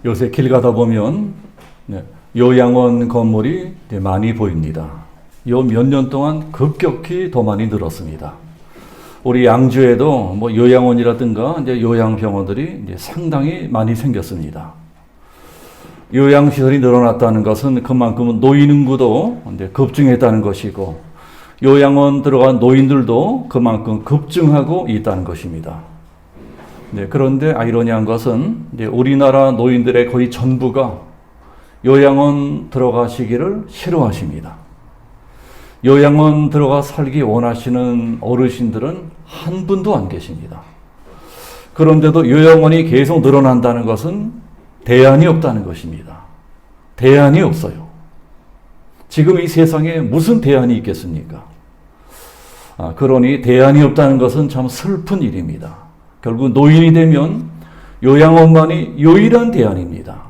요새 길 가다 보면 요양원 건물이 많이 보입니다. 요 몇 년 동안 급격히 더 많이 늘었습니다. 우리 양주에도 뭐 요양원이라든가 이제 요양병원들이 이제 상당히 많이 생겼습니다. 요양시설이 늘어났다는 것은 그만큼 노인 인구도 이제 급증했다는 것이고, 요양원 들어간 노인들도 그만큼 급증하고 있다는 것입니다. 그런데 아이러니한 것은 이제 우리나라 노인들의 거의 전부가 요양원 들어가시기를 싫어하십니다. 요양원 들어가 살기 원하시는 어르신들은 한 분도 안 계십니다. 그런데도 요양원이 계속 늘어난다는 것은 대안이 없다는 것입니다. 대안이 없어요. 지금 이 세상에 무슨 대안이 있겠습니까? 그러니 대안이 없다는 것은 참 슬픈 일입니다. 결국 노인이 되면 요양원만이 유일한 대안입니다.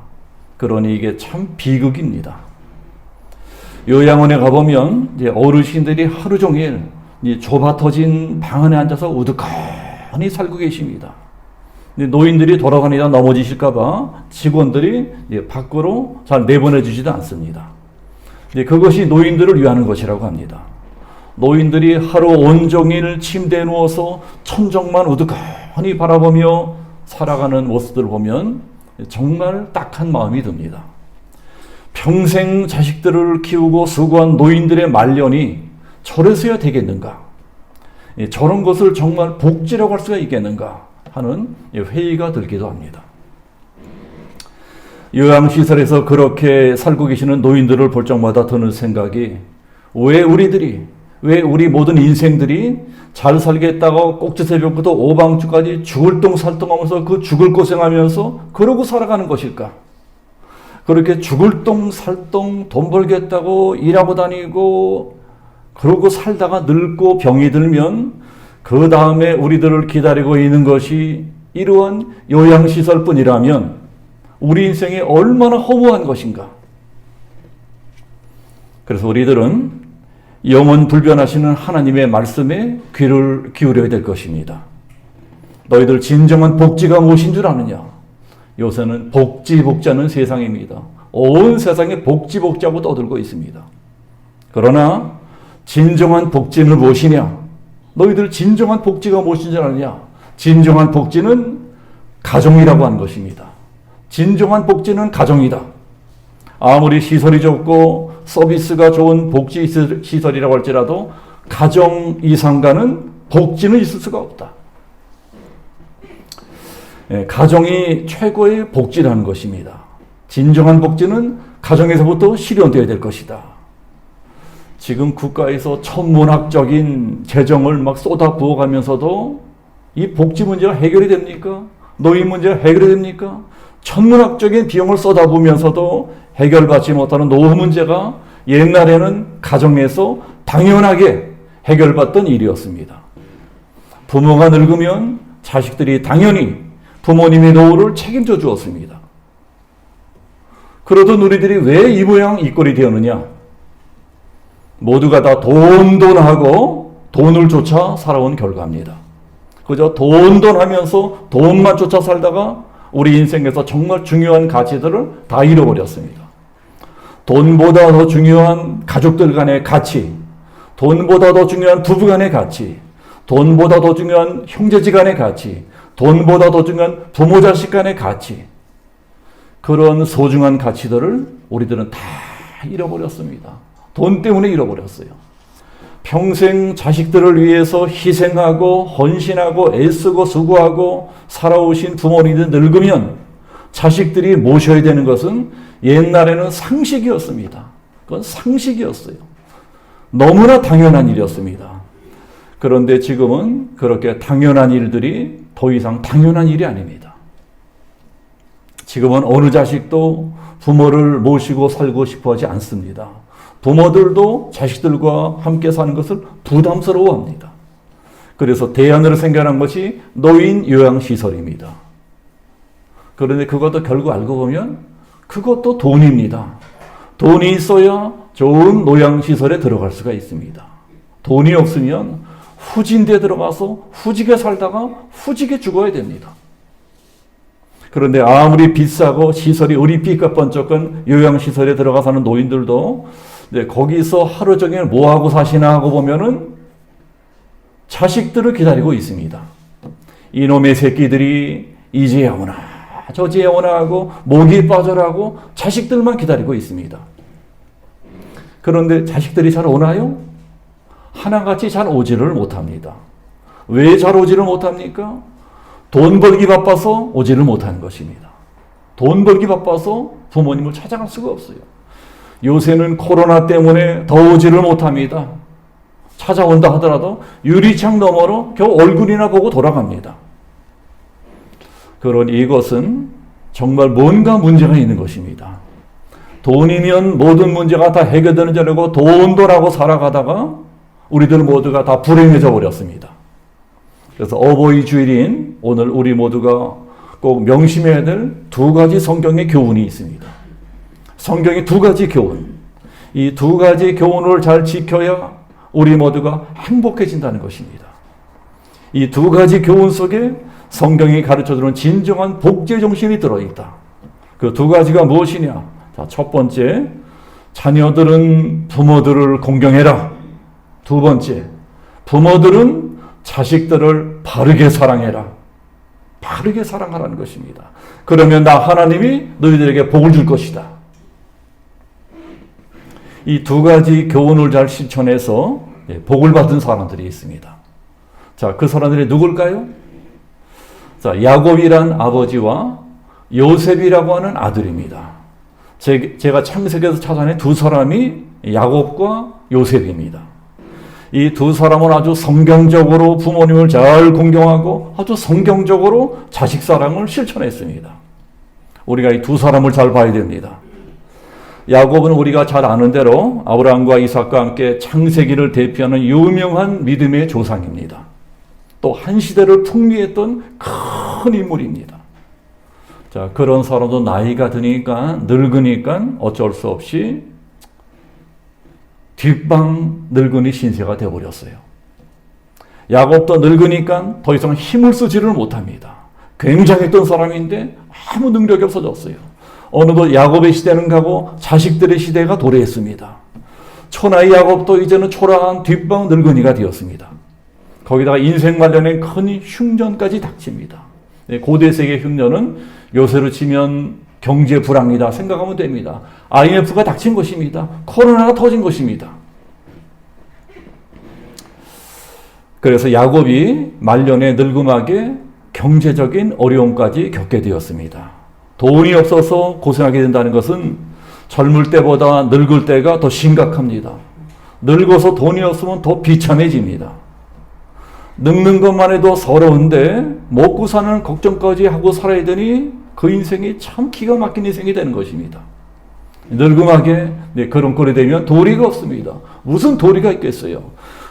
그러니 이게 참 비극입니다. 요양원에 가보면 이제 어르신들이 하루 종일 좁아 터진 방 안에 앉아서 우두커니 살고 계십니다. 노인들이 돌아다니다 넘어지실까봐 직원들이 밖으로 잘 내보내주지도 않습니다. 그것이 노인들을 위하는 것이라고 합니다. 노인들이 하루 온종일 침대에 누워서 천정만 우두커니 바라보며 살아가는 모습들을 보면 정말 딱한 마음이 듭니다. 평생 자식들을 키우고 수고한 노인들의 말년이 저래서야 되겠는가? 저런 것을 정말 복지라고 할 수가 있겠는가? 하는 회의가 들기도 합니다. 요양시설에서 그렇게 살고 계시는 노인들을 볼 적마다 드는 생각이, 왜 우리 모든 인생들이 잘 살겠다고 꼭지새벽부터 오방주까지 죽을 똥 살똥하면서 그 죽을 고생하면서 그러고 살아가는 것일까? 그렇게 죽을 똥 살똥 돈 벌겠다고 일하고 다니고 그러고 살다가 늙고 병이 들면 그 다음에 우리들을 기다리고 있는 것이 이러한 요양시설뿐이라면 우리 인생이 얼마나 허무한 것인가? 그래서 우리들은 영원 불변하시는 하나님의 말씀에 귀를 기울여야 될 것입니다. 너희들 진정한 복지가 무엇인 줄 아느냐? 요새는 복지하는 세상입니다. 온 세상에 복지하고 떠들고 있습니다. 그러나 진정한 복지는 무엇이냐? 너희들 진정한 복지가 무엇인 줄 아느냐? 진정한 복지는 가정이라고 하는 것입니다. 진정한 복지는 가정이다. 아무리 시설이 좋고 서비스가 좋은 복지 시설이라고 할지라도 가정 이상과는 복지는 있을 수가 없다. 가정이 최고의 복지라는 것입니다. 진정한 복지는 가정에서부터 실현되어야 될 것이다. 지금 국가에서 천문학적인 재정을 막 쏟아 부어가면서도 이 복지 문제가 해결이 됩니까? 노인 문제가 해결이 됩니까? 천문학적인 비용을 쏟아부으면서도 해결받지 못하는 노후 문제가 옛날에는 가정에서 당연하게 해결받던 일이었습니다. 부모가 늙으면 자식들이 당연히 부모님의 노후를 책임져 주었습니다. 그러던 우리들이 왜 이 모양 이 꼴이 되었느냐? 모두가 다 돈하고 돈을 쫓아 살아온 결과입니다. 그저 돈 하면서 돈만 쫓아 살다가 우리 인생에서 정말 중요한 가치들을 다 잃어버렸습니다. 돈보다 더 중요한 가족들 간의 가치, 돈보다 더 중요한 부부 간의 가치, 돈보다 더 중요한 형제지간의 가치, 돈보다 더 중요한 부모 자식 간의 가치, 그런 소중한 가치들을 우리들은 다 잃어버렸습니다. 돈 때문에 잃어버렸어요. 평생 자식들을 위해서 희생하고 헌신하고 애쓰고 수고하고 살아오신 부모님들 늙으면 자식들이 모셔야 되는 것은 옛날에는 상식이었습니다. 그건 상식이었어요. 너무나 당연한 일이었습니다. 그런데 지금은 그렇게 당연한 일들이 더 이상 당연한 일이 아닙니다. 지금은 어느 자식도 부모를 모시고 살고 싶어 하지 않습니다. 부모들도 자식들과 함께 사는 것을 부담스러워합니다. 그래서 대안으로 생겨난 것이 노인 요양시설입니다. 그런데 그것도 결국 알고 보면 그것도 돈입니다. 돈이 있어야 좋은 요양시설에 들어갈 수가 있습니다. 돈이 없으면 후진대에 들어가서 후지게 살다가 후지게 죽어야 됩니다. 그런데 아무리 비싸고 시설이 으리삐까 번쩍한 요양시설에 들어가 사는 노인들도 거기서 하루 종일 뭐하고 사시나 하고 보면은 자식들을 기다리고 있습니다. 이놈의 새끼들이 이제야 오나 저제야 오나 하고 목이 빠져라고 자식들만 기다리고 있습니다. 그런데 자식들이 잘 오나요? 하나같이 잘 오지를 못합니다. 왜 잘 오지를 못합니까? 돈 벌기 바빠서 오지를 못하는 것입니다. 돈 벌기 바빠서 부모님을 찾아갈 수가 없어요. 요새는 코로나 때문에 더 오지를 못합니다. 찾아온다 하더라도 유리창 너머로 겨우 얼굴이나 보고 돌아갑니다. 그러니 이것은 정말 뭔가 문제가 있는 것입니다. 돈이면 모든 문제가 다 해결되는 줄 알고 돈도라고 살아가다가 우리들 모두가 다 불행해져 버렸습니다. 그래서 어버이 주일인 오늘 우리 모두가 꼭 명심해야 될 두 가지 성경의 교훈이 있습니다. 성경의 두 가지 교훈. 이 두 가지 교훈을 잘 지켜야 우리 모두가 행복해진다는 것입니다. 이 두 가지 교훈 속에 성경이 가르쳐주는 진정한 복제 정신이 들어있다. 그 두 가지가 무엇이냐? 자, 첫 번째, 자녀들은 부모들을 공경해라. 두 번째, 부모들은 자식들을 바르게 사랑해라. 바르게 사랑하라는 것입니다. 그러면 나 하나님이 너희들에게 복을 줄 것이다. 이 두 가지 교훈을 잘 실천해서 복을 받은 사람들이 있습니다. 자, 그 사람들이 누굴까요? 자, 야곱이란 아버지와 요셉이라고 하는 아들입니다. 제가 창세기에서 찾아낸 두 사람이 야곱과 요셉입니다. 이 두 사람은 아주 성경적으로 부모님을 잘 공경하고 아주 성경적으로 자식 사랑을 실천했습니다. 우리가 이 두 사람을 잘 봐야 됩니다. 야곱은 우리가 잘 아는 대로 아브라함과 이삭과 함께 창세기를 대표하는 유명한 믿음의 조상입니다. 또 한 시대를 풍미했던 큰 인물입니다. 자, 그런 사람도 나이가 드니까 늙으니까 어쩔 수 없이 뒷방 늙은이 신세가 되어버렸어요. 야곱도 늙으니까 더 이상 힘을 쓰지를 못합니다. 굉장했던 사람인데 아무 능력이 없어졌어요. 어느덧 야곱의 시대는 가고 자식들의 시대가 도래했습니다. 초나이 야곱도 이제는 초라한 뒷방 늙은이가 되었습니다. 거기다가 인생 말년에 큰 흉년까지 닥칩니다. 고대 세계 흉년은 요새로 치면 경제 불황이다 생각하면 됩니다. IMF가 닥친 것입니다. 코로나가 터진 것입니다. 그래서 야곱이 말년에 늙음하게 경제적인 어려움까지 겪게 되었습니다. 돈이 없어서 고생하게 된다는 것은 젊을 때보다 늙을 때가 더 심각합니다. 늙어서 돈이 없으면 더 비참해집니다. 늙는 것만 해도 서러운데 먹고 사는 걱정까지 하고 살아야 되니 그 인생이 참 기가 막힌 인생이 되는 것입니다. 늙음하게 그런 꼴이 되면 도리가 없습니다. 무슨 도리가 있겠어요?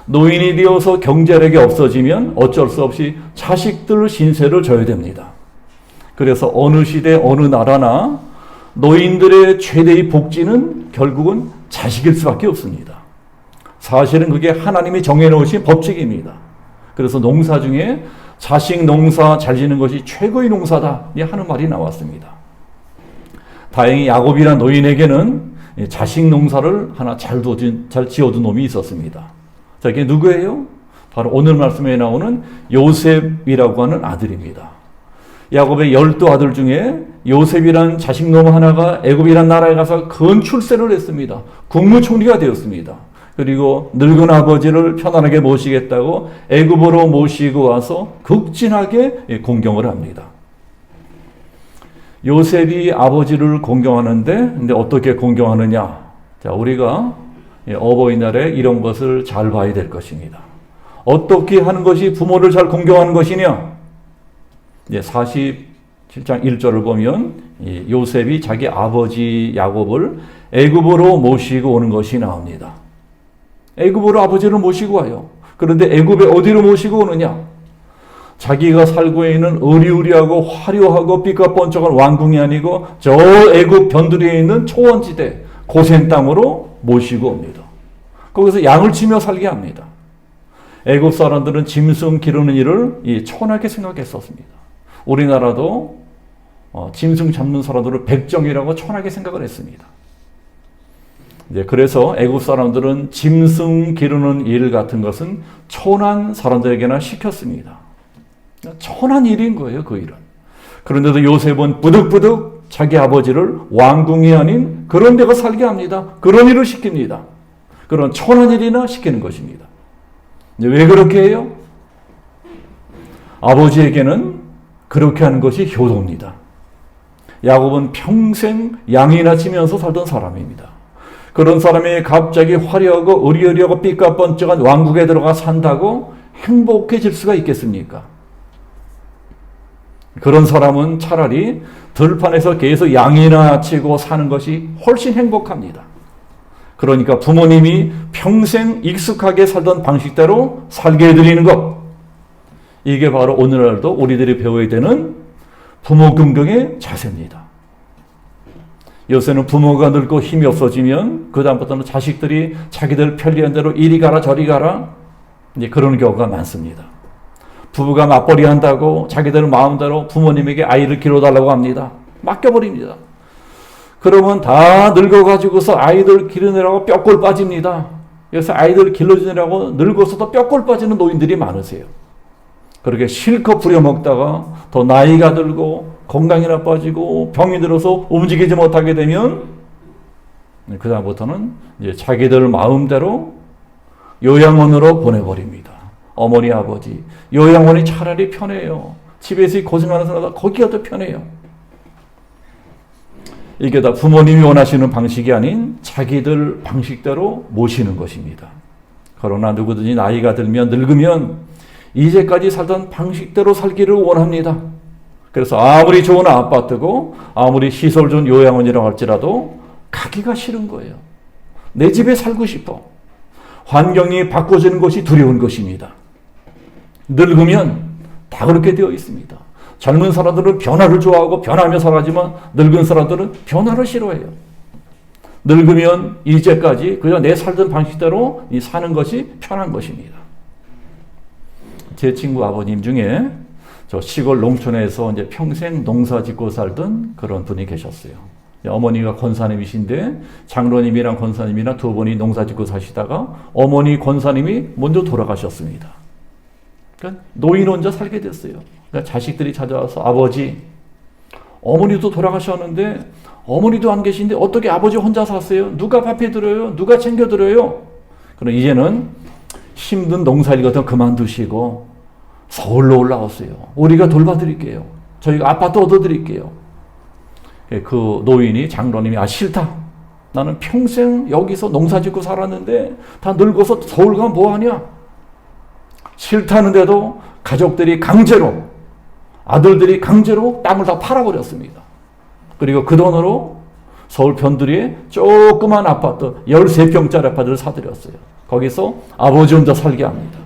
노인이 되어서 경제력이 없어지면 어쩔 수 없이 자식들 신세를 져야 됩니다. 그래서 어느 시대 어느 나라나 노인들의 최대의 복지는 결국은 자식일 수밖에 없습니다. 사실은 그게 하나님이 정해놓으신 법칙입니다. 그래서 농사 중에 자식 농사 잘 지는 것이 최고의 농사다 하는 말이 나왔습니다. 다행히 야곱이란 노인에게는 자식 농사를 하나 잘 지어둔 놈이 있었습니다. 자, 이게 누구예요? 바로 오늘 말씀에 나오는 요셉이라고 하는 아들입니다. 야곱의 12아들 중에 요셉이란 자식놈 하나가 애굽이란 나라에 가서 큰 출세를 했습니다. 국무총리가 되었습니다. 그리고 늙은 아버지를 편안하게 모시겠다고 애굽으로 모시고 와서 극진하게 공경을 합니다. 요셉이 아버지를 공경하는데 근데 어떻게 공경하느냐? 자, 우리가 어버이날에 이런 것을 잘 봐야 될 것입니다. 어떻게 하는 것이 부모를 잘 공경하는 것이냐? 47장 1절을 보면 요셉이 자기 아버지 야곱을 애굽으로 모시고 오는 것이 나옵니다. 애굽으로 아버지를 모시고 와요. 그런데 애굽에 어디로 모시고 오느냐? 자기가 살고 있는 으리으리하고 화려하고 삐까뻔쩍한 왕궁이 아니고 저 애굽 변두리에 있는 초원지대 고센 땅으로 모시고 옵니다. 거기서 양을 치며 살게 합니다. 애굽 사람들은 짐승 기르는 일을 천하게 생각했었습니다. 우리나라도 짐승 잡는 사람들을 백정이라고 천하게 생각을 했습니다. 이제 그래서 애국 사람들은 짐승 기르는 일 같은 것은 천한 사람들에게나 시켰습니다. 천한 일인 거예요, 그 일은. 그런데도 요셉은 부득부득 자기 아버지를 왕궁이 아닌 그런 데가 살게 합니다. 그런 일을 시킵니다. 그런 천한 일이나 시키는 것입니다. 이제 왜 그렇게 해요? 아버지에게는 그렇게 하는 것이 효도입니다. 야곱은 평생 양이나 치면서 살던 사람입니다. 그런 사람이 갑자기 화려하고 의리의리하고 삐까뻔쩍한 왕국에 들어가 산다고 행복해질 수가 있겠습니까? 그런 사람은 차라리 들판에서 계속 양이나 치고 사는 것이 훨씬 행복합니다. 그러니까 부모님이 평생 익숙하게 살던 방식대로 살게 해드리는 것, 이게 바로 오늘날도 우리들이 배워야 되는 부모 긍정의 자세입니다. 요새는 부모가 늙고 힘이 없어지면 그 다음부터는 자식들이 자기들 편리한 대로 이리 가라 저리 가라, 이제 그런 경우가 많습니다. 부부가 맞벌이 한다고 자기들 마음대로 부모님에게 아이를 길러달라고 합니다. 맡겨버립니다. 그러면 다 늙어가지고서 아이들 기르느라고 뼈골 빠집니다. 그래서 아이들 길러주느라고 늙어서도 뼈골 빠지는 노인들이 많으세요. 그렇게 실컷 부려먹다가 더 나이가 들고 건강이 나빠지고 병이 들어서 움직이지 못하게 되면 그 다음부터는 이제 자기들 마음대로 요양원으로 보내버립니다. 어머니 아버지 요양원이 차라리 편해요. 집에서 고생하는 사람보다 거기가 더 편해요. 이게 다 부모님이 원하시는 방식이 아닌 자기들 방식대로 모시는 것입니다. 그러나 누구든지 나이가 들면 늙으면 이제까지 살던 방식대로 살기를 원합니다. 그래서 아무리 좋은 아파트고 아무리 시설 좋은 요양원이라고 할지라도 가기가 싫은 거예요. 내 집에 살고 싶어. 환경이 바꿔지는 것이 두려운 것입니다. 늙으면 다 그렇게 되어 있습니다. 젊은 사람들은 변화를 좋아하고 변하며 살아지만 늙은 사람들은 변화를 싫어해요. 늙으면 이제까지 그냥 내 살던 방식대로 사는 것이 편한 것입니다. 제 친구 아버님 중에 저 시골 농촌에서 이제 평생 농사 짓고 살던 그런 분이 계셨어요. 어머니가 권사님이신데 장로님이랑 권사님이랑 두 분이 농사 짓고 사시다가 어머니 권사님이 먼저 돌아가셨습니다. 그러니까 노인 혼자 살게 됐어요. 그러니까 자식들이 찾아와서 아버지, 어머니도 돌아가셨는데 어머니도 안 계신데 어떻게 아버지 혼자 사세요? 누가 밥해 드려요? 누가 챙겨 드려요? 그럼 이제는 힘든 농사일 같은 거 그만두시고 서울로 올라왔어요. 우리가 돌봐드릴게요. 저희가 아파트 얻어드릴게요. 그 노인이 장로님이 싫다. 나는 평생 여기서 농사 짓고 살았는데 다 늙어서 서울 가면 뭐하냐? 싫다는데도 가족들이 강제로, 아들들이 강제로 땅을 다 팔아버렸습니다. 그리고 그 돈으로 서울 변두리에 조그만 아파트 13평짜리 아파트를 사드렸어요. 거기서 아버지 혼자 살게 합니다.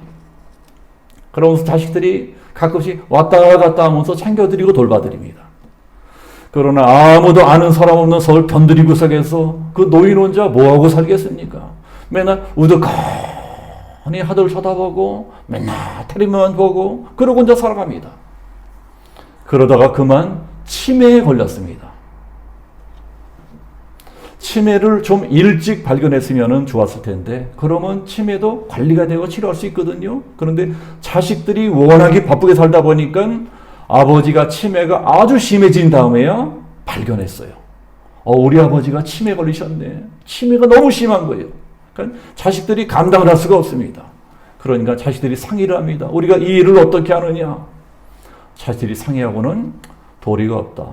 그러면서 자식들이 가끔씩 왔다 갔다 하면서 챙겨드리고 돌봐드립니다. 그러나 아무도 아는 사람 없는 서울 변두리 구석에서 그 노인 혼자 뭐하고 살겠습니까? 맨날 우두커니 하늘 쳐다보고 맨날 텔레비만 보고 그러고 혼자 살아갑니다. 그러다가 그만 치매에 걸렸습니다. 치매를 좀 일찍 발견했으면 좋았을 텐데 그러면 치매도 관리가 되고 치료할 수 있거든요. 그런데 자식들이 워낙에 바쁘게 살다 보니까 아버지가 치매가 아주 심해진 다음에야 발견했어요. 우리 아버지가 치매 걸리셨네. 치매가 너무 심한 거예요. 그러니까 자식들이 감당을 할 수가 없습니다. 그러니까 자식들이 상의를 합니다. 우리가 이 일을 어떻게 하느냐. 자식들이 상의하고는 도리가 없다.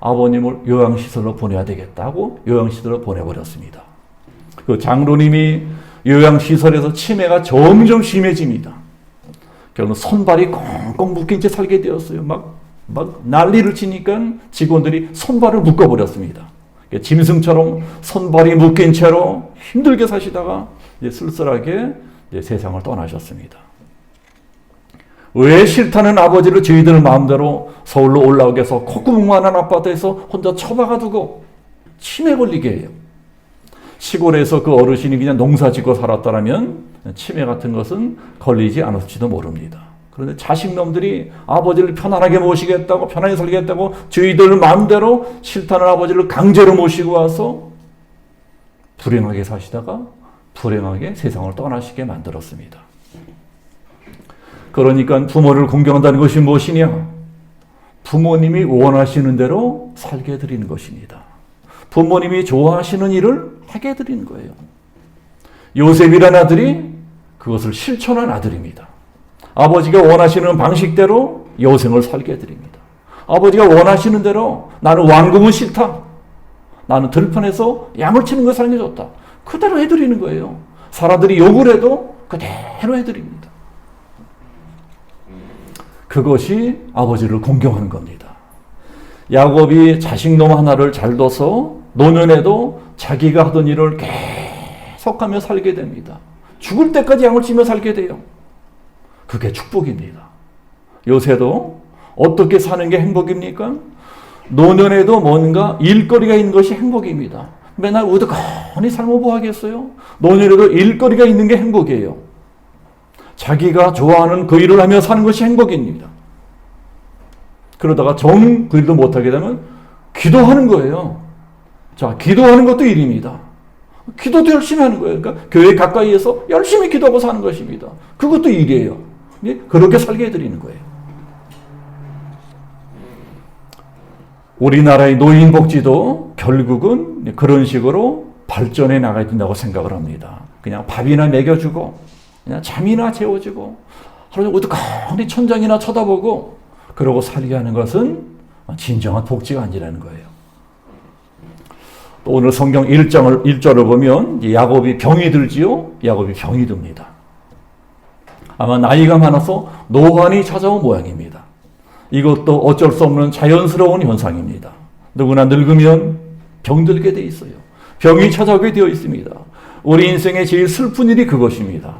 아버님을 요양시설로 보내야 되겠다고 요양시설로 보내버렸습니다. 그 장로님이 요양시설에서 치매가 점점 심해집니다. 결국 손발이 꽁꽁 묶인 채 살게 되었어요. 막 난리를 치니까 직원들이 손발을 묶어버렸습니다. 짐승처럼 손발이 묶인 채로 힘들게 사시다가 이제 쓸쓸하게 이제 세상을 떠나셨습니다. 왜 싫다는 아버지를 저희들 마음대로 서울로 올라오게 해서 콧구멍만한 아파트에서 혼자 처박아 두고 치매 걸리게 해요. 시골에서 그 어르신이 그냥 농사 짓고 살았다면 치매 같은 것은 걸리지 않았을지도 모릅니다. 그런데 자식놈들이 아버지를 편안하게 모시겠다고, 편안하게 살겠다고 저희들 마음대로 싫다는 아버지를 강제로 모시고 와서 불행하게 사시다가 불행하게 세상을 떠나시게 만들었습니다. 그러니까 부모를 공경한다는 것이 무엇이냐? 부모님이 원하시는 대로 살게 해드리는 것입니다. 부모님이 좋아하시는 일을 하게 해드리는 거예요. 요셉이라는 아들이 그것을 실천한 아들입니다. 아버지가 원하시는 방식대로 여생을 살게 해드립니다. 아버지가 원하시는 대로 나는 왕궁은 싫다. 나는 들판에서 양을 치는 거 사는 게 좋다. 그대로 해드리는 거예요. 사람들이 욕을 해도 그대로 해드립니다. 그것이 아버지를 공경하는 겁니다. 야곱이 자식놈 하나를 잘 둬서 노년에도 자기가 하던 일을 계속하며 살게 됩니다. 죽을 때까지 양을 치며 살게 돼요. 그게 축복입니다. 요새도 어떻게 사는 게 행복입니까? 노년에도 뭔가 일거리가 있는 것이 행복입니다. 맨날 우두커니 살면 뭐 하겠어요? 노년에도 일거리가 있는 게 행복이에요. 자기가 좋아하는 그 일을 하며 사는 것이 행복입니다. 그러다가 정 그 일도 못하게 되면 기도하는 거예요. 자, 기도하는 것도 일입니다. 기도도 열심히 하는 거예요. 그러니까 교회 가까이에서 열심히 기도하고 사는 것입니다. 그것도 일이에요. 그렇게 살게 해드리는 거예요. 우리나라의 노인복지도 결국은 그런 식으로 발전해 나가야 된다고 생각을 합니다. 그냥 밥이나 먹여주고 그냥 잠이나 재워주고 하루 종일 어떡하니 천장이나 쳐다보고 그러고 살게 하는 것은 진정한 복지가 아니라는 거예요. 또 오늘 성경 1절을 보면 야곱이 병이 들지요. 야곱이 병이 듭니다. 아마 나이가 많아서 노환이 찾아온 모양입니다. 이것도 어쩔 수 없는 자연스러운 현상입니다. 누구나 늙으면 병들게 돼 있어요. 병이 찾아오게 되어 있습니다. 우리 인생의 제일 슬픈 일이 그것입니다.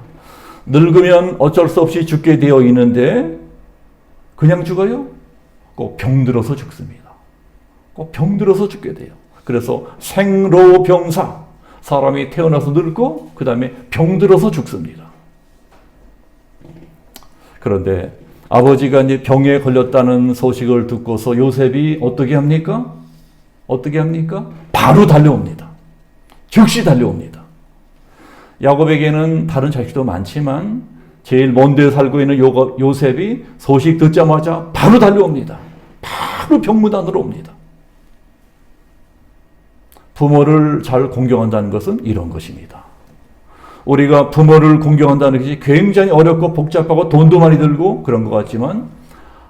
늙으면 어쩔 수 없이 죽게 되어 있는데 그냥 죽어요? 꼭 병들어서 죽습니다. 꼭 병들어서 죽게 돼요. 그래서 생로병사, 사람이 태어나서 늙고 그 다음에 병들어서 죽습니다. 그런데 아버지가 이제 병에 걸렸다는 소식을 듣고서 요셉이 어떻게 합니까? 어떻게 합니까? 바로 달려옵니다. 즉시 달려옵니다. 야곱에게는 다른 자식도 많지만 제일 먼 데 살고 있는 요셉이 소식 듣자마자 바로 달려옵니다. 바로 병무단으로 옵니다. 부모를 잘 공경한다는 것은 이런 것입니다. 우리가 부모를 공경한다는 것이 굉장히 어렵고 복잡하고 돈도 많이 들고 그런 것 같지만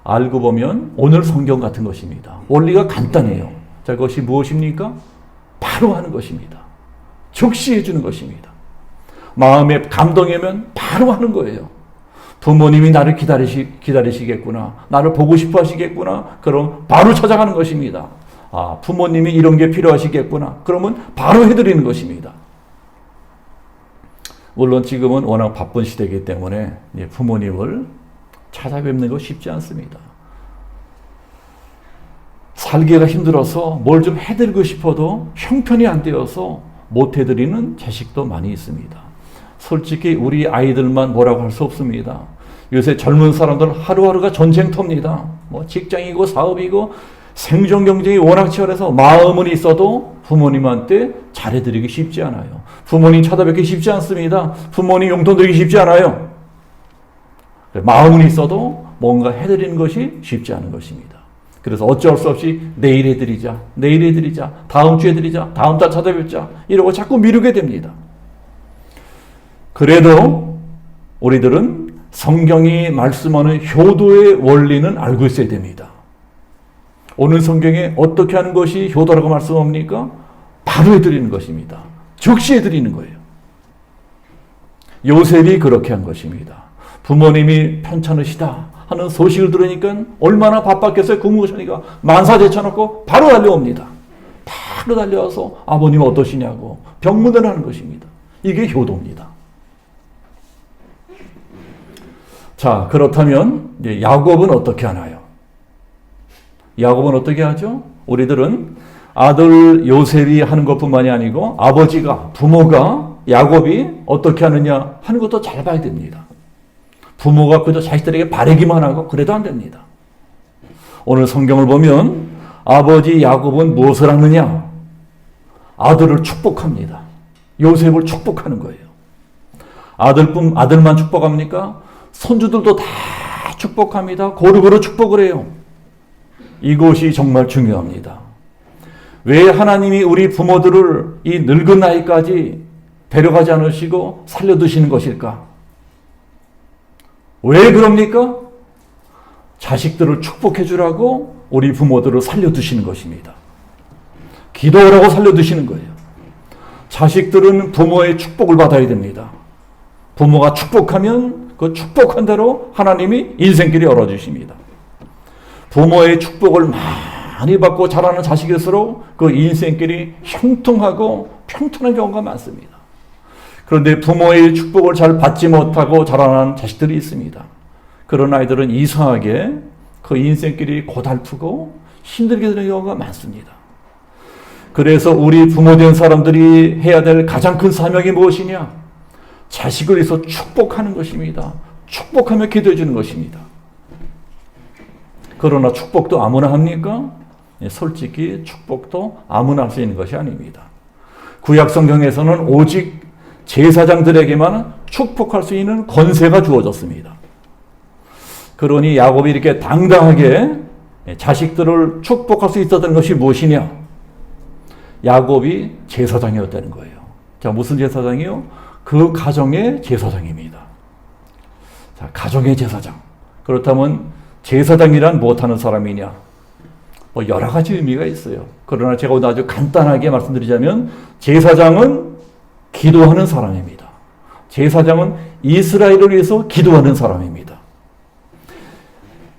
알고 보면 오늘 성경 같은 것입니다. 원리가 간단해요. 자, 그것이 무엇입니까? 바로 하는 것입니다. 즉시 해주는 것입니다. 마음에 감동이 오면 바로 하는 거예요. 부모님이 나를 기다리시겠구나. 나를 보고 싶어 하시겠구나. 그럼 바로 찾아가는 것입니다. 아, 부모님이 이런 게 필요하시겠구나. 그러면 바로 해드리는 것입니다. 물론 지금은 워낙 바쁜 시대이기 때문에 부모님을 찾아뵙는 거 쉽지 않습니다. 살기가 힘들어서 뭘 좀 해드리고 싶어도 형편이 안 되어서 못 해드리는 자식도 많이 있습니다. 솔직히 우리 아이들만 뭐라고 할 수 없습니다. 요새 젊은 사람들 하루하루가 전쟁터입니다. 뭐 직장이고 사업이고 생존 경쟁이 워낙 치열해서 마음은 있어도 부모님한테 잘해드리기 쉽지 않아요. 부모님 찾아뵙기 쉽지 않습니다. 부모님 용돈 드리기 쉽지 않아요. 마음은 있어도 뭔가 해드리는 것이 쉽지 않은 것입니다. 그래서 어쩔 수 없이 내일 해드리자, 내일 해드리자, 다음 주에 해드리자, 다음 달 찾아뵙자 이러고 자꾸 미루게 됩니다. 그래도 우리들은 성경이 말씀하는 효도의 원리는 알고 있어야 됩니다. 오늘 성경에 어떻게 하는 것이 효도라고 말씀합니까? 바로 해드리는 것입니다. 즉시 해드리는 거예요. 요셉이 그렇게 한 것입니다. 부모님이 편찮으시다 하는 소식을 들으니까 얼마나 바빴겠어요. 국무부장이가 만사 제쳐놓고 바로 달려옵니다. 바로 달려와서 아버님 어떠시냐고 병문안을 하는 것입니다. 이게 효도입니다. 자, 그렇다면 야곱은 어떻게 하나요? 야곱은 어떻게 하죠? 우리들은 아들 요셉이 하는 것뿐만이 아니고 아버지가, 부모가 야곱이 어떻게 하느냐 하는 것도 잘 봐야 됩니다. 부모가 그저 자식들에게 바라기만 하고 그래도 안 됩니다. 오늘 성경을 보면 아버지 야곱은 무엇을 하느냐? 아들을 축복합니다. 요셉을 축복하는 거예요. 아들만 축복합니까? 손주들도 다 축복합니다. 고루고루 축복을 해요. 이것이 정말 중요합니다. 왜 하나님이 우리 부모들을 이 늙은 나이까지 데려가지 않으시고 살려두시는 것일까? 왜 그럽니까? 자식들을 축복해 주라고 우리 부모들을 살려두시는 것입니다. 기도하라고 살려두시는 거예요. 자식들은 부모의 축복을 받아야 됩니다. 부모가 축복하면 그 축복한 대로 하나님이 인생길을 열어주십니다. 부모의 축복을 많이 받고 자라는 자식일수록 그 인생길이 형통하고 평탄한 경우가 많습니다. 그런데 부모의 축복을 잘 받지 못하고 자라는 자식들이 있습니다. 그런 아이들은 이상하게 그 인생길이 고달프고 힘들게 되는 경우가 많습니다. 그래서 우리 부모된 사람들이 해야 될 가장 큰 사명이 무엇이냐? 자식을 위해서 축복하는 것입니다. 축복하며 기도해 주는 것입니다. 그러나 축복도 아무나 합니까? 솔직히 축복도 아무나 할 수 있는 것이 아닙니다. 구약 성경에서는 오직 제사장들에게만 축복할 수 있는 권세가 주어졌습니다. 그러니 야곱이 이렇게 당당하게 자식들을 축복할 수 있었던 것이 무엇이냐? 야곱이 제사장이었다는 거예요. 자, 무슨 제사장이요? 그 가정의 제사장입니다. 자, 가정의 제사장. 그렇다면 제사장이란 무엇하는 사람이냐? 여러 가지 의미가 있어요. 그러나 제가 오늘 아주 간단하게 말씀드리자면 제사장은 기도하는 사람입니다. 제사장은 이스라엘을 위해서 기도하는 사람입니다.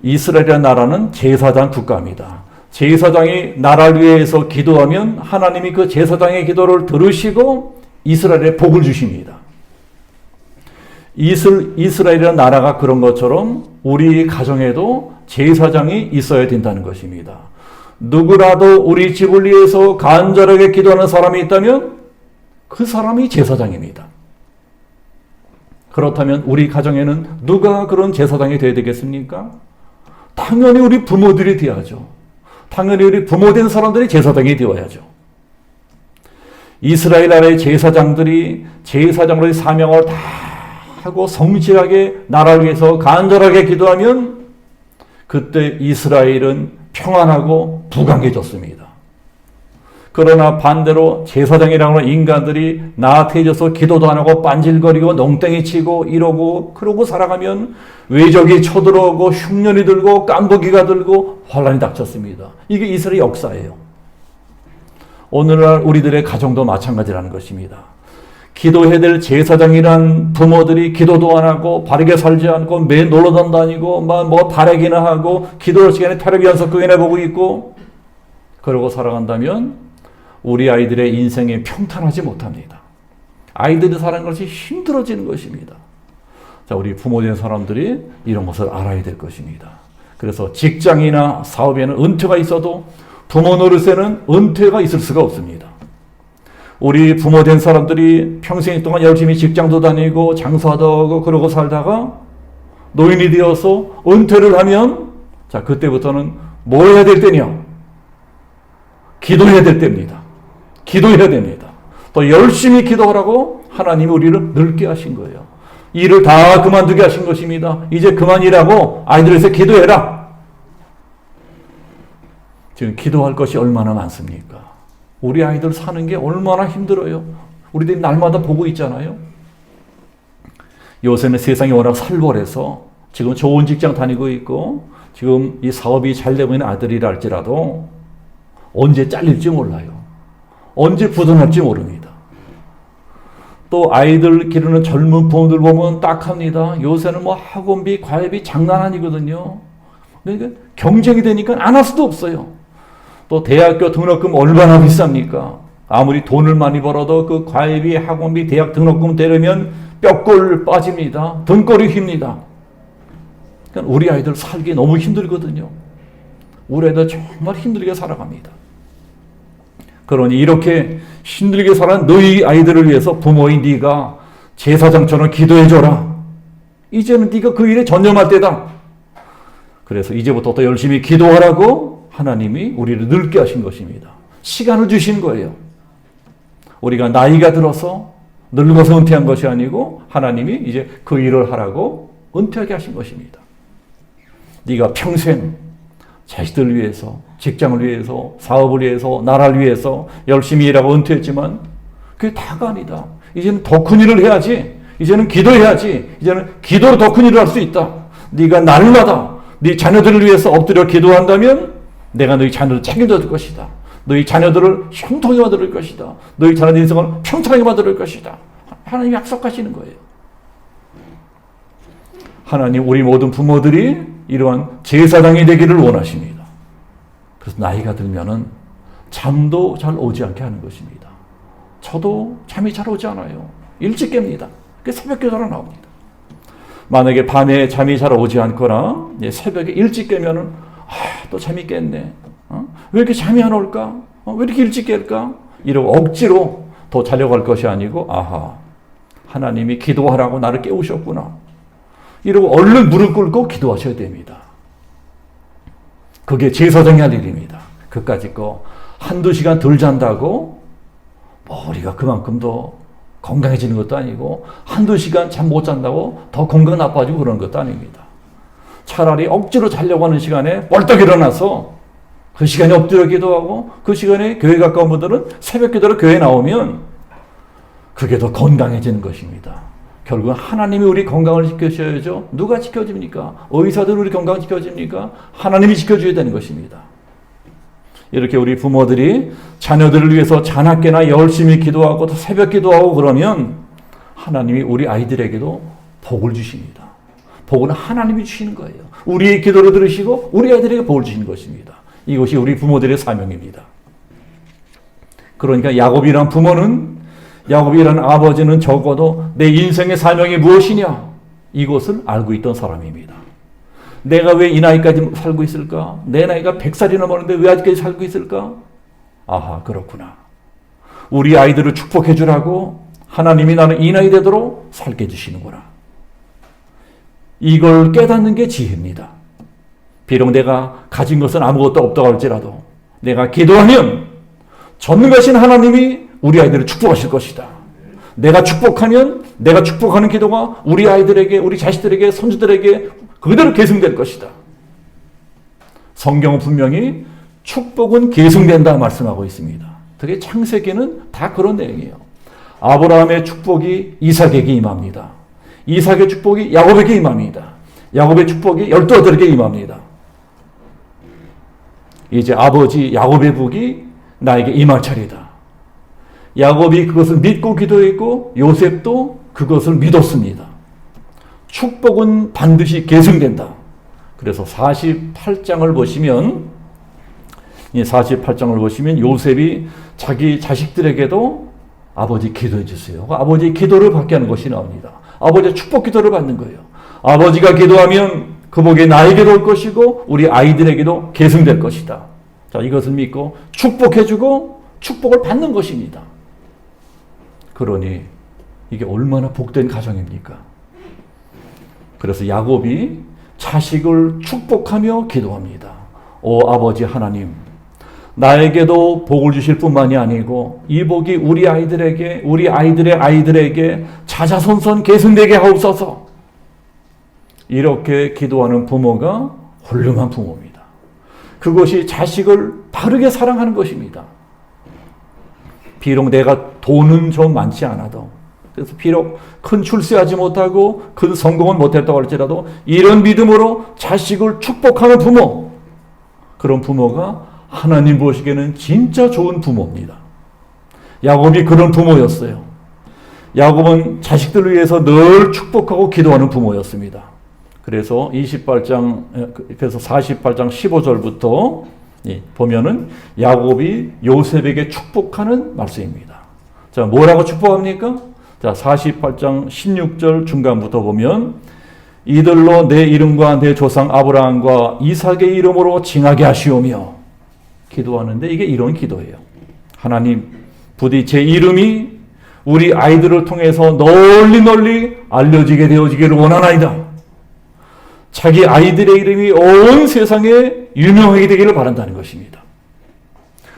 이스라엘이라는 나라는 제사장 국가입니다. 제사장이 나라를 위해서 기도하면 하나님이 그 제사장의 기도를 들으시고 이스라엘에 복을 주십니다. 이스라엘이라는 나라가 그런 것처럼 우리 가정에도 제사장이 있어야 된다는 것입니다. 누구라도 우리 집을 위해서 간절하게 기도하는 사람이 있다면 그 사람이 제사장입니다. 그렇다면 우리 가정에는 누가 그런 제사장이 되어야 되겠습니까? 당연히 우리 부모들이 되어야죠. 당연히 우리 부모된 사람들이 제사장이 되어야죠. 이스라엘 나라의 제사장들이 제사장으로의 사명을 다 하고 성실하게 나라를 위해서 간절하게 기도하면 그때 이스라엘은 평안하고 부강해졌습니다. 그러나 반대로 제사장이라고 하는 인간들이 나태해져서 기도도 안 하고 빤질거리고 농땡이 치고 이러고 그러고 살아가면 외적이 쳐들어오고 흉년이 들고 깐부기가 들고 환란이 닥쳤습니다. 이게 이스라엘 역사예요. 오늘날 우리들의 가정도 마찬가지라는 것입니다. 기도해야 될 제사장이란 부모들이 기도도 안 하고 바르게 살지 않고 매일 놀러 다니고 뭐 바라기나 하고 기도할 시간에 텔레비 연속극이나 보고 있고 그러고 살아간다면 우리 아이들의 인생이 평탄하지 못합니다. 아이들이 사는 것이 힘들어지는 것입니다. 자, 우리 부모된 사람들이 이런 것을 알아야 될 것입니다. 그래서 직장이나 사업에는 은퇴가 있어도 부모 노릇에는 은퇴가 있을 수가 없습니다. 우리 부모된 사람들이 평생 동안 열심히 직장도 다니고 장사도 하고 그러고 살다가 노인이 되어서 은퇴를 하면 자, 그때부터는 뭐 해야 될 때냐? 기도해야 될 때입니다. 기도해야 됩니다. 또 열심히 기도하라고 하나님이 우리를 늙게 하신 거예요. 일을 다 그만두게 하신 것입니다. 이제 그만 일하고 아이들에서 기도해라. 지금 기도할 것이 얼마나 많습니까? 우리 아이들 사는 게 얼마나 힘들어요. 우리들이 날마다 보고 있잖아요. 요새는 세상이 워낙 살벌해서 지금 좋은 직장 다니고 있고 지금 이 사업이 잘 되고 있는 아들이라 할지라도 언제 잘릴지 몰라요. 언제 부도날지 모릅니다. 또 아이들 기르는 젊은 부모들 보면 딱합니다. 요새는 뭐 학원비, 과외비 장난 아니거든요. 그러니까 경쟁이 되니까 안 할 수도 없어요. 또 대학교 등록금 얼마나 비쌉니까? 아무리 돈을 많이 벌어도 그 과외비, 학원비, 대학 등록금 대려면 뼈골 빠집니다. 등골이 휩니다. 그러니까 우리 아이들 살기 너무 힘들거든요. 우리 아이들 정말 힘들게 살아갑니다. 그러니 이렇게 힘들게 살아가는 너희 아이들을 위해서 부모인 네가 제사장처럼 기도해줘라. 이제는 네가 그 일에 전념할 때다. 그래서 이제부터 더 열심히 기도하라고 하나님이 우리를 늙게 하신 것입니다. 시간을 주신 거예요. 우리가 나이가 들어서 늙어서 은퇴한 것이 아니고 하나님이 이제 그 일을 하라고 은퇴하게 하신 것입니다. 네가 평생 자식들 위해서, 직장을 위해서, 사업을 위해서, 나라를 위해서 열심히 일하고 은퇴했지만 그게 다가 아니다. 이제는 더 큰 일을 해야지. 이제는 기도해야지. 이제는 기도로 더 큰 일을 할 수 있다. 네가 날마다 네 자녀들을 위해서 엎드려 기도한다면 내가 너희 자녀를 책임져 줄 것이다. 너희 자녀들을 형통하게 만들 것이다. 너희 자녀들 인생을 평창하게 만들 것이다. 하나님이 약속하시는 거예요. 하나님 우리 모든 부모들이 이러한 제사장이 되기를 원하십니다. 그래서 나이가 들면은 잠도 잘 오지 않게 하는 것입니다. 저도 잠이 잘 오지 않아요. 일찍 깹니다. 새벽 기도로 나옵니다. 만약에 밤에 잠이 잘 오지 않거나 새벽에 일찍 깨면은 또 잠이 깼네. 왜 이렇게 잠이 안 올까? 왜 이렇게 일찍 깰까? 이러고 억지로 더 자려고 할 것이 아니고 하나님이 기도하라고 나를 깨우셨구나. 이러고 얼른 무릎 꿇고 기도하셔야 됩니다. 그게 제사장이 할 일입니다. 그까짓 거 한두 시간 덜 잔다고 우리가 그만큼 더 건강해지는 것도 아니고 한두 시간 잠 못 잔다고 더 건강 나빠지고 그런 것도 아닙니다. 차라리 억지로 자려고 하는 시간에 벌떡 일어나서 그 시간에 엎드려 기도하고 그 시간에 교회 가까운 분들은 새벽 기도로 교회에 나오면 그게 더 건강해지는 것입니다. 결국은 하나님이 우리 건강을 지켜주셔야죠. 누가 지켜줍니까? 의사들 우리 건강 지켜줍니까? 하나님이 지켜줘야 되는 것입니다. 이렇게 우리 부모들이 자녀들을 위해서 자나깨나 열심히 기도하고 또 새벽 기도하고 그러면 하나님이 우리 아이들에게도 복을 주십니다. 복은 하나님이 주시는 거예요. 우리의 기도를 들으시고 우리 아이들에게 복을 주시는 것입니다. 이것이 우리 부모들의 사명입니다. 그러니까 야곱이란 부모는, 야곱이라는 아버지는 적어도 내 인생의 사명이 무엇이냐 이것을 알고 있던 사람입니다. 내가 왜 이 나이까지 살고 있을까? 내 나이가 100살이 넘었는데 왜 아직까지 살고 있을까? 그렇구나. 우리 아이들을 축복해 주라고 하나님이 나는 이 나이 되도록 살게 해주시는구나. 이걸 깨닫는 게 지혜입니다. 비록 내가 가진 것은 아무것도 없다고 할지라도 내가 기도하면 전능하신 하나님이 우리 아이들을 축복하실 것이다. 내가 축복하면 내가 축복하는 기도가 우리 아이들에게, 우리 자식들에게, 손주들에게 그대로 계승될 것이다. 성경은 분명히 축복은 계승된다 말씀하고 있습니다. 특히 창세기는 다 그런 내용이에요. 아브라함의 축복이 이삭에게 임합니다. 이삭의 축복이 야곱에게 임합니다. 야곱의 축복이 12아들에게 임합니다. 이제 아버지 야곱의 복이 나에게 임할 차례다. 야곱이 그것을 믿고 기도했고 요셉도 그것을 믿었습니다. 축복은 반드시 계승된다. 그래서 48장을 보시면 요셉이 자기 자식들에게도 아버지 기도해 주세요. 아버지의 기도를 받게 하는 것이 나옵니다. 아버지의 축복 기도를 받는 거예요. 아버지가 기도하면 그 복이 나에게도 올 것이고 우리 아이들에게도 계승될 것이다. 자, 이것을 믿고 축복해 주고 축복을 받는 것입니다. 그러니 이게 얼마나 복된 가정입니까? 그래서 야곱이 자식을 축복하며 기도합니다. 오 아버지 하나님, 나에게도 복을 주실 뿐만이 아니고 이 복이 우리 아이들에게, 우리 아이들의 아이들에게 자자손손 계승되게 하옵소서. 이렇게 기도하는 부모가 훌륭한 부모입니다. 그것이 자식을 바르게 사랑하는 것입니다. 비록 내가 돈은 좀 많지 않아도, 그래서 비록 큰 출세하지 못하고 큰 성공은 못했다고 할지라도 이런 믿음으로 자식을 축복하는 부모, 그런 부모가 하나님 보시기에는 진짜 좋은 부모입니다. 야곱이 그런 부모였어요. 야곱은 자식들을 위해서 늘 축복하고 기도하는 부모였습니다. 그래서 48장 15절부터 보면은 야곱이 요셉에게 축복하는 말씀입니다. 자, 뭐라고 축복합니까? 자, 48장 16절 중간부터 보면 이들로 내 이름과 내 조상 아브라함과 이삭의 이름으로 징하게 하시오며, 기도하는데 이게 이런 기도예요. 하나님, 부디 제 이름이 우리 아이들을 통해서 널리 알려지게 되어지기를 원하나이다. 자기 아이들의 이름이 온 세상에 유명하게 되기를 바란다는 것입니다.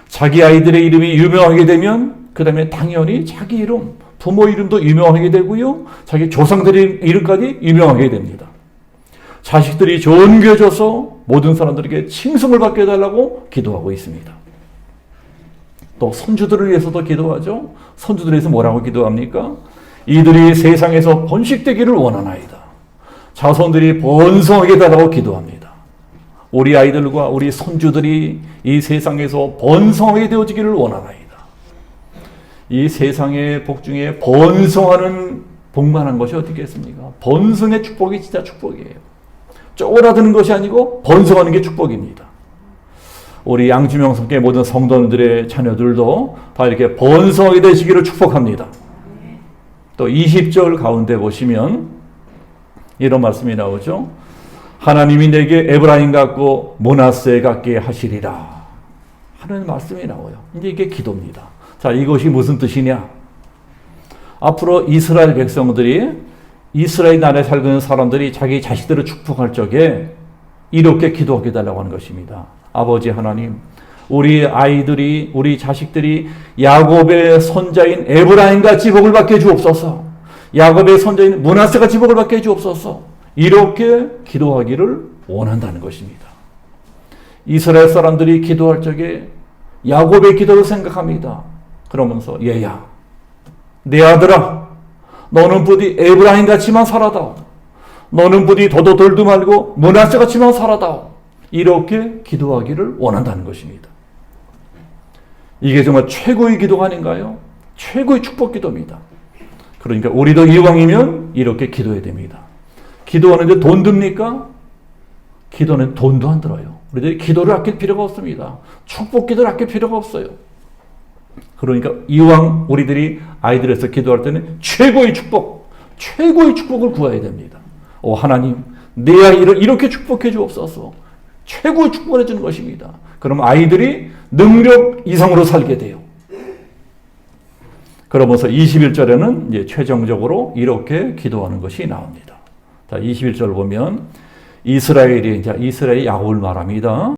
자기 아이들의 이름이 유명하게 되면 그 다음에 당연히 자기 이름, 부모 이름도 유명하게 되고요. 자기 조상들의 이름까지 유명하게 됩니다. 자식들이 좋은 교회 줘서 모든 사람들에게 칭송을 받게 해달라고 기도하고 있습니다. 또 선주들을 위해서도 기도하죠. 선주들을 위해서 뭐라고 기도합니까? 이들이 세상에서 번식되기를 원하나이다. 자손들이 번성하게 해달라고 기도합니다. 우리 아이들과 우리 손주들이 이 세상에서 번성하게 되어지기를 원하나이다. 이 세상의 복 중에 번성하는 복만한 것이 어떻게 있습니까? 번성의 축복이 진짜 축복이에요. 쪼그라드는 것이 아니고 번성하는 게 축복입니다. 우리 양주명성교회 모든 성도들의 자녀들도 다 이렇게 번성하게 되시기를 축복합니다. 또 20절 가운데 보시면 이런 말씀이 나오죠. 하나님이 내게 에브라임 같고 므낫세 같게 하시리라 하는 말씀이 나와요. 이제 이게 기도입니다. 자, 이것이 무슨 뜻이냐? 앞으로 이스라엘 백성들이 이스라엘 나라에 살고 있는 사람들이 자기 자식들을 축복할 적에 이렇게 기도하게 해달라고 하는 것입니다. 아버지 하나님, 우리 아이들이, 우리 자식들이 야곱의 손자인 에브라임같이 복을 받게 해주옵소서. 야곱의 손자인 므낫세같이 복을 받게 해주옵소서. 이렇게 기도하기를 원한다는 것입니다. 이스라엘 사람들이 기도할 적에 야곱의 기도를 생각합니다. 그러면서 얘야, 내 아들아, 너는 부디 에브라임 같이만 살아다오. 너는 부디 도도돌도 말고 므낫세 같이만 살아다오. 이렇게 기도하기를 원한다는 것입니다. 이게 정말 최고의 기도가 아닌가요? 최고의 축복 기도입니다. 그러니까 우리도 이왕이면 이렇게 기도해야 됩니다. 기도하는데 돈 듭니까? 기도는 돈도 안 들어요. 우리들이 기도를 아낄 필요가 없습니다. 축복 기도를 아낄 필요가 없어요. 그러니까 이왕 우리들이 아이들에서 기도할 때는 최고의 축복을 구해야 됩니다. 하나님, 내 아이를 이렇게 축복해 주옵소서. 최고의 축복을 해주는 것입니다. 그럼 아이들이 능력 이상으로 살게 돼요. 그러면서 21절에는 이제 최종적으로 이렇게 기도하는 것이 나옵니다. 자, 21절 보면 이스라엘이 야곱을 말합니다.